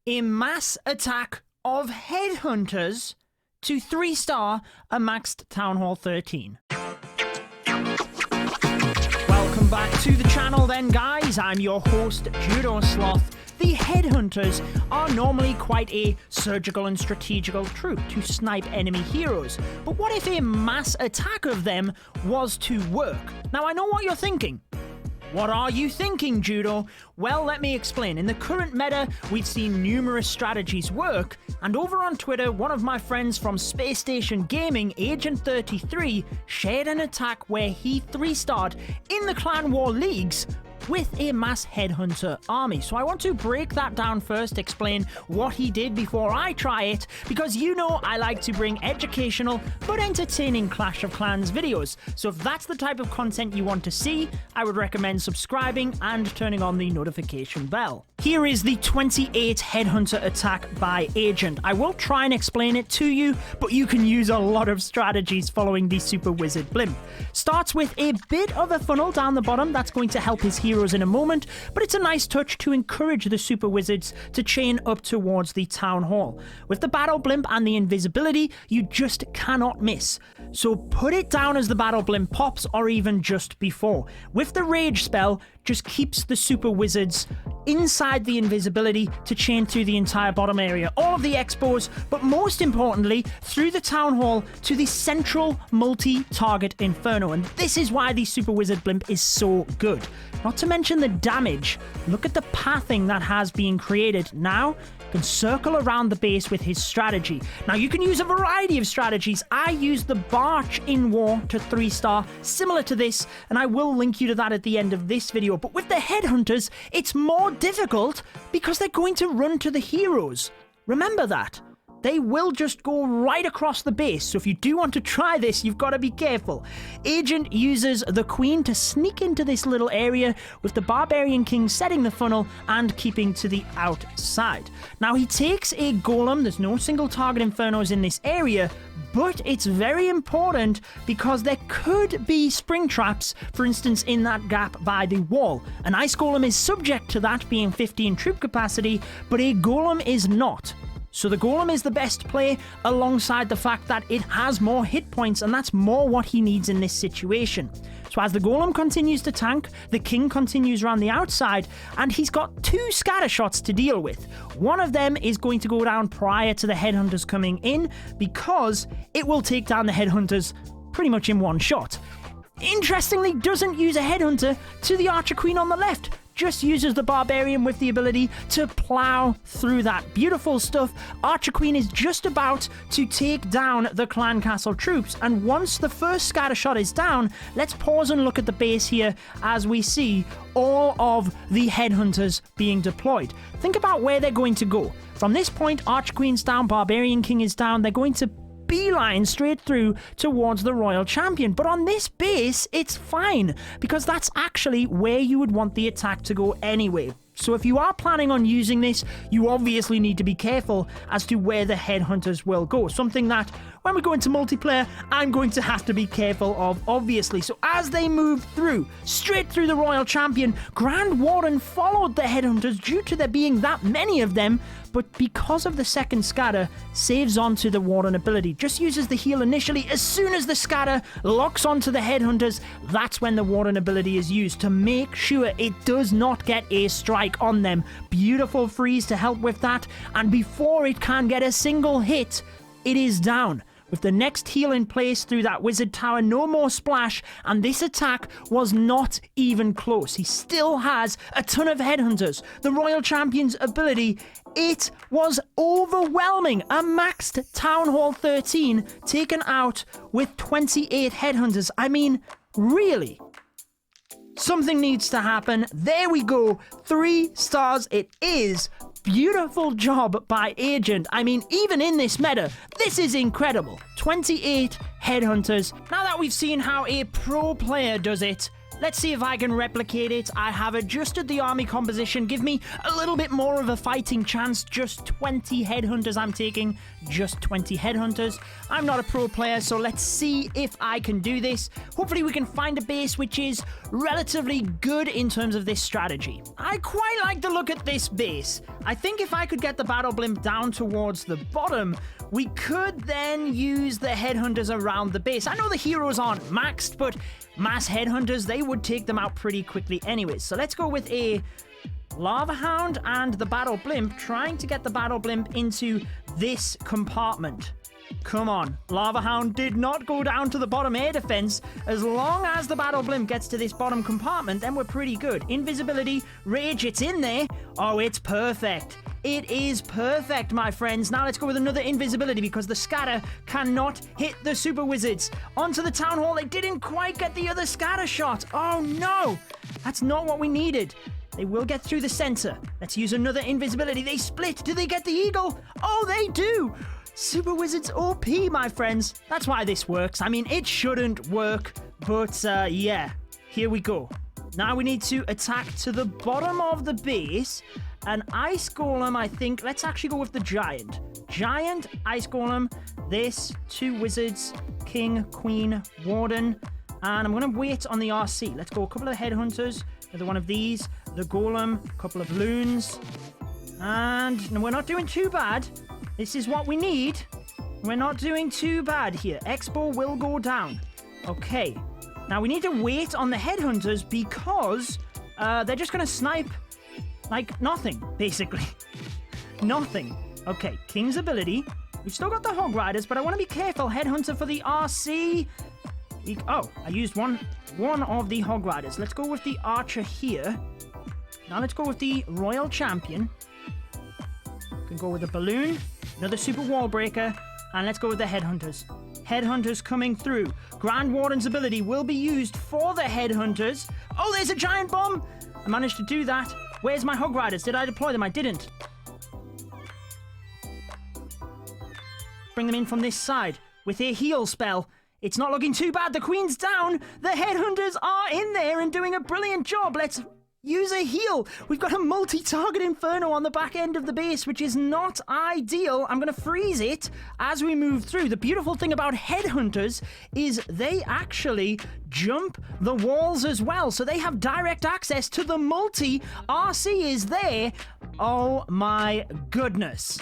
a mass attack of Headhunters to 3-star a maxed Town Hall 13. Welcome back to the channel then, guys. I'm your host, Judo Sloth. The Headhunters are normally quite a surgical and strategical troop to snipe enemy heroes. But what if a mass attack of them was to work? Now, I know what you're thinking. What are you thinking, Judo? Well, let me explain. In the current meta, we've seen numerous strategies work, and over on Twitter, one of my friends from Spacestation Gaming, Agent33, shared an attack where he 3-starred in the Clan War Leagues with a Mass Headhunter army. So I want to break that down first, explain what he did before I try it, because you know I like to bring educational but entertaining Clash of Clans videos. So if that's the type of content you want to see, I would recommend subscribing and turning on the notification bell. Here is the 28 Headhunter attack by Agent. I will try and explain it to you, but you can use a lot of strategies following the Super Wizard Blimp. Starts with a bit of a funnel down the bottom that's going to help his heroes in a moment, but it's a nice touch to encourage the Super Wizards to chain up towards the Town Hall. With the Battle Blimp and the invisibility, you just cannot miss. So put it down as the Battle Blimp pops or even just before. With the Rage spell, just keeps the Super Wizards inside the invisibility to chain through the entire bottom area, all of the expos, but most importantly, through the Town Hall to the central multi-target Inferno. And this is why the Super Wizard Blimp is so good. Not to mention the damage. Look at the pathing that has been created. Now, can circle around the base with his strategy. Now, you can use a variety of strategies. I used the Barch in War to 3-star, similar to this, and I will link you to that at the end of this video. But with the Headhunters, it's more difficult because they're going to run to the heroes. Remember that. They will just go right across the base, so if you do want to try this, you've got to be careful. Agent uses the Queen to sneak into this little area, with the Barbarian King setting the funnel and keeping to the outside. Now, he takes a Golem. There's no single target Infernos in this area, but it's very important because there could be spring traps, for instance, in that gap by the wall. An Ice Golem is subject to that, being 15 troop capacity, but a Golem is not. So the Golem is the best play, alongside the fact that it has more hit points, and that's more what he needs in this situation. So as the Golem continues to tank, the King continues around the outside, and he's got 2 scatter shots to deal with. One of them is going to go down prior to the Headhunters coming in, because it will take down the Headhunters pretty much in one shot. Interestingly, doesn't use a Headhunter to the Archer Queen on the left. Just uses the Barbarian with the ability to plow through that. Beautiful stuff. Archer Queen is just about to take down the Clan Castle troops, and once the first scatter shot is down, let's pause and look at the base here as we see all of the Headhunters being deployed. Think about where they're going to go. From this point, Archer Queen's down, Barbarian King is down. They're going to beeline straight through towards the Royal Champion. But on this base, it's fine, because that's actually where you would want the attack to go anyway. So if you are planning on using this, you obviously need to be careful as to where the Headhunters will go. Something that, when we go into multiplayer, I'm going to have to be careful of, obviously. So as they move through, straight through the Royal Champion, Grand Warden followed the Headhunters due to there being that many of them, but because of the second scatter, saves onto the Warden ability. Just uses the heal initially. As soon as the scatter locks onto the Headhunters, that's when the Warden ability is used to make sure it does not get a strike on them. Beautiful freeze to help with that, and before it can get a single hit, it is down. With the next heal in place through that Wizard Tower, no more splash, and this attack was not even close. He still has a ton of Headhunters. The Royal Champion's ability, it was overwhelming. A maxed Town Hall 13 taken out with 28 Headhunters. I mean, really? Something needs to happen. There we go. 3 stars it is. Beautiful job by Agent. I mean, even in this meta, this is incredible. 28 Headhunters. Now that we've seen how a pro player does it, Let's see if I can replicate it. I have adjusted the army composition. Give me a little bit more of a fighting chance. Just 20 headhunters I'm taking. Just 20 headhunters. I'm not a pro player, so let's see if I can do this. Hopefully we can find a base which is relatively good in terms of this strategy. I quite like the look at this base. I think if I could get the battle blimp down towards the bottom, we could then use the headhunters around the base. I know the heroes aren't maxed, but mass headhunters, they would take them out pretty quickly anyways. So let's go with a lava hound and the battle blimp, trying to get the battle blimp into this compartment. Come on, lava hound did not go down to the bottom air defense. As long as the battle blimp gets to this bottom compartment, then we're pretty good. Invisibility, rage, it's in there. Oh, it's perfect. It is perfect, my friends. Now let's go with another invisibility because the scatter cannot hit the super wizards. Onto the town hall. They didn't quite get the other scatter shot. Oh no, that's not what we needed. They will get through the center. Let's use another invisibility. They split. Do they get the eagle? Oh, they do. Super Wizards OP, my friends. That's why this works. I mean, it shouldn't work, but yeah, here we go. Now we need to attack to the bottom of the base. An ice golem, I think. Let's actually go with the giant. Giant, ice golem, this, 2 wizards, king, queen, warden. And I'm going to wait on the RC. Let's go a couple of headhunters. Another one of these. The golem, a couple of loons. And we're not doing too bad. This is what we need. We're not doing too bad here. Expo will go down. Okay. Now we need to wait on the headhunters because they're just going to snipe like nothing, basically. Nothing. Okay, King's ability. We've still got the Hog Riders, but I want to be careful. Headhunter for the RC. Oh, I used one of the Hog Riders. Let's go with the Archer here. Now let's go with the Royal Champion. Can go with the Balloon. Another Super Wall Breaker. And let's go with the Headhunters. Headhunters coming through. Grand Warden's ability will be used for the Headhunters. Oh, there's a giant bomb! I managed to do that. Where's my Hog Riders? Did I deploy them? I didn't. Bring them in from this side with a heal spell. It's not looking too bad. The Queen's down. The Headhunters are in there and doing a brilliant job. Let's use a heal. We've got a multi-target Inferno on the back end of the base, which is not ideal. I'm going to freeze it as we move through. The beautiful thing about Headhunters is they actually jump the walls as well, so they have direct access to the multi. RC is there. Oh my goodness.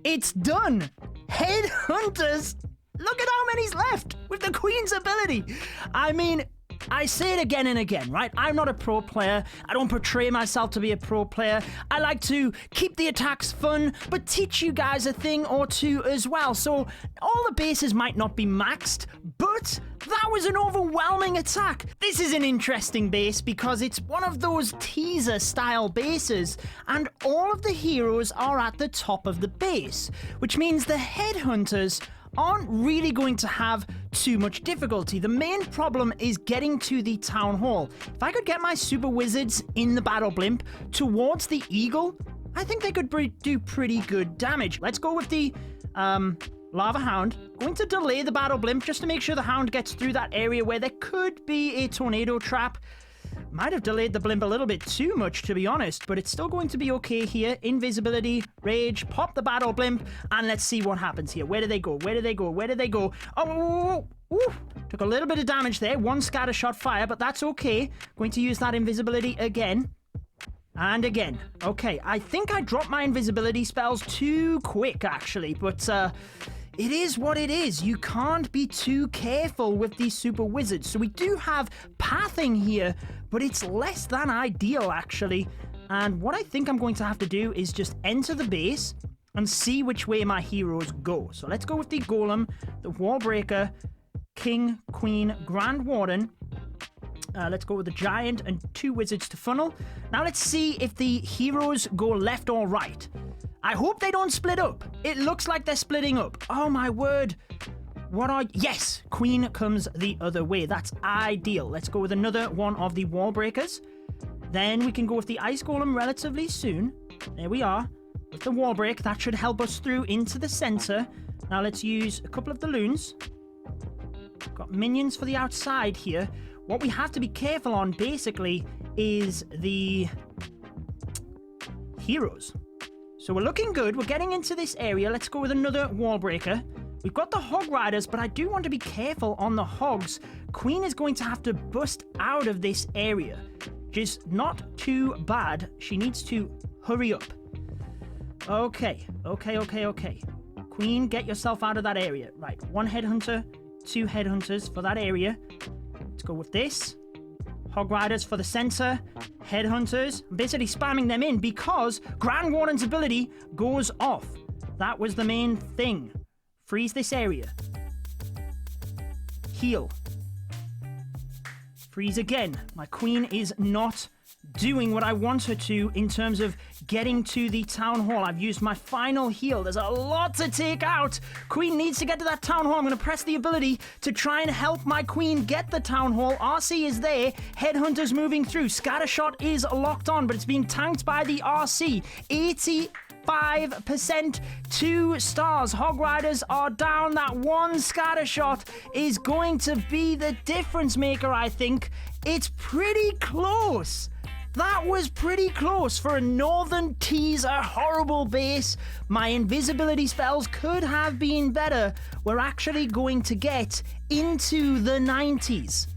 It's done. Headhunters. Look at how many's left with the Queen's ability. I mean, I say it again and again, right? I'm not a pro player. I don't portray myself to be a pro player. I like to keep the attacks fun, but teach you guys a thing or two as well. So all the bases might not be maxed, but that was an overwhelming attack. This is an interesting base because it's one of those teaser style bases, and all of the heroes are at the top of the base, which means the Headhunters aren't really going to have too much difficulty. The main problem is getting to the town hall. If I could get my super wizards in the battle blimp towards the eagle, I think they could do pretty good damage. Let's go with the lava hound. Going to delay the battle blimp just to make sure the hound gets through that area where there could be a tornado trap. Might have delayed the blimp a little bit too much, to be honest, but it's still going to be okay here. Invisibility, rage, pop the battle blimp, and let's see what happens here. Where do they go? Where do they go? Where do they go? Oh, took a little bit of damage there. One scatter shot fire, but that's okay. Going to use that invisibility again. And again. Okay, I think I dropped my invisibility spells too quick, actually, but it is what it is. You can't be too careful with these super wizards. So we do have pathing here, but it's less than ideal, actually. And what I think I'm going to have to do is just enter the base and see which way my heroes go. So let's go with the Golem, the Wall Breaker, King, Queen, Grand Warden. Let's go with the Giant and 2 Wizards to funnel. Now let's see if the heroes go left or right. I hope they don't split up. It looks like they're splitting up. Oh my word. Yes, Queen comes the other way. That's ideal. Let's go with another one of the Wall Breakers. Then we can go with the Ice Golem relatively soon. There we are. With the Wall Break, that should help us through into the center. Now let's use a couple of the loons. Got minions for the outside here. What we have to be careful on, basically, is the heroes. So we're looking good. We're getting into this area. Let's go with another wall breaker. We've got the hog riders, but I do want to be careful on the hogs. Queen is going to have to bust out of this area. Just not too bad. She needs to hurry up. Okay. Queen, get yourself out of that area. Right, 1 headhunter, 2 headhunters for that area. Let's go with this. Hog riders for the center. Headhunters. I'm basically spamming them in because Grand Warden's ability goes off. That was the main thing. Freeze this area. Heal. Freeze again. My queen is not doing what I want her to in terms of getting to the town hall. I've used my final heal. There's a lot to take out. Queen needs to get to that town hall. I'm going to press the ability to try and help my queen get the town hall. RC is there. Headhunters moving through. Scattershot is locked on, but it's being tanked by the RC. 85%, 2 stars. Hog Riders are down. That 1 scattershot is going to be the difference maker, I think. It's pretty close. That was pretty close for a northern teaser horrible base. My invisibility spells could have been better. We're actually going to get into the 90s.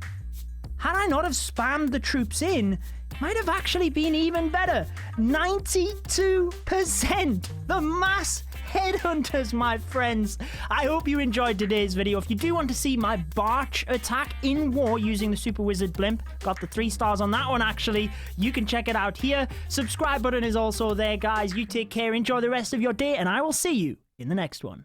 Had I not have spammed the troops in, might have actually been even better. 92%. The Mass Headhunters, my friends. I hope you enjoyed today's video. If you do want to see my Barch attack in war using the Super Wizard Blimp, got the 3 stars on that one actually, you can check it out here. Subscribe button is also there, guys. You take care, enjoy the rest of your day, and I will see you in the next one.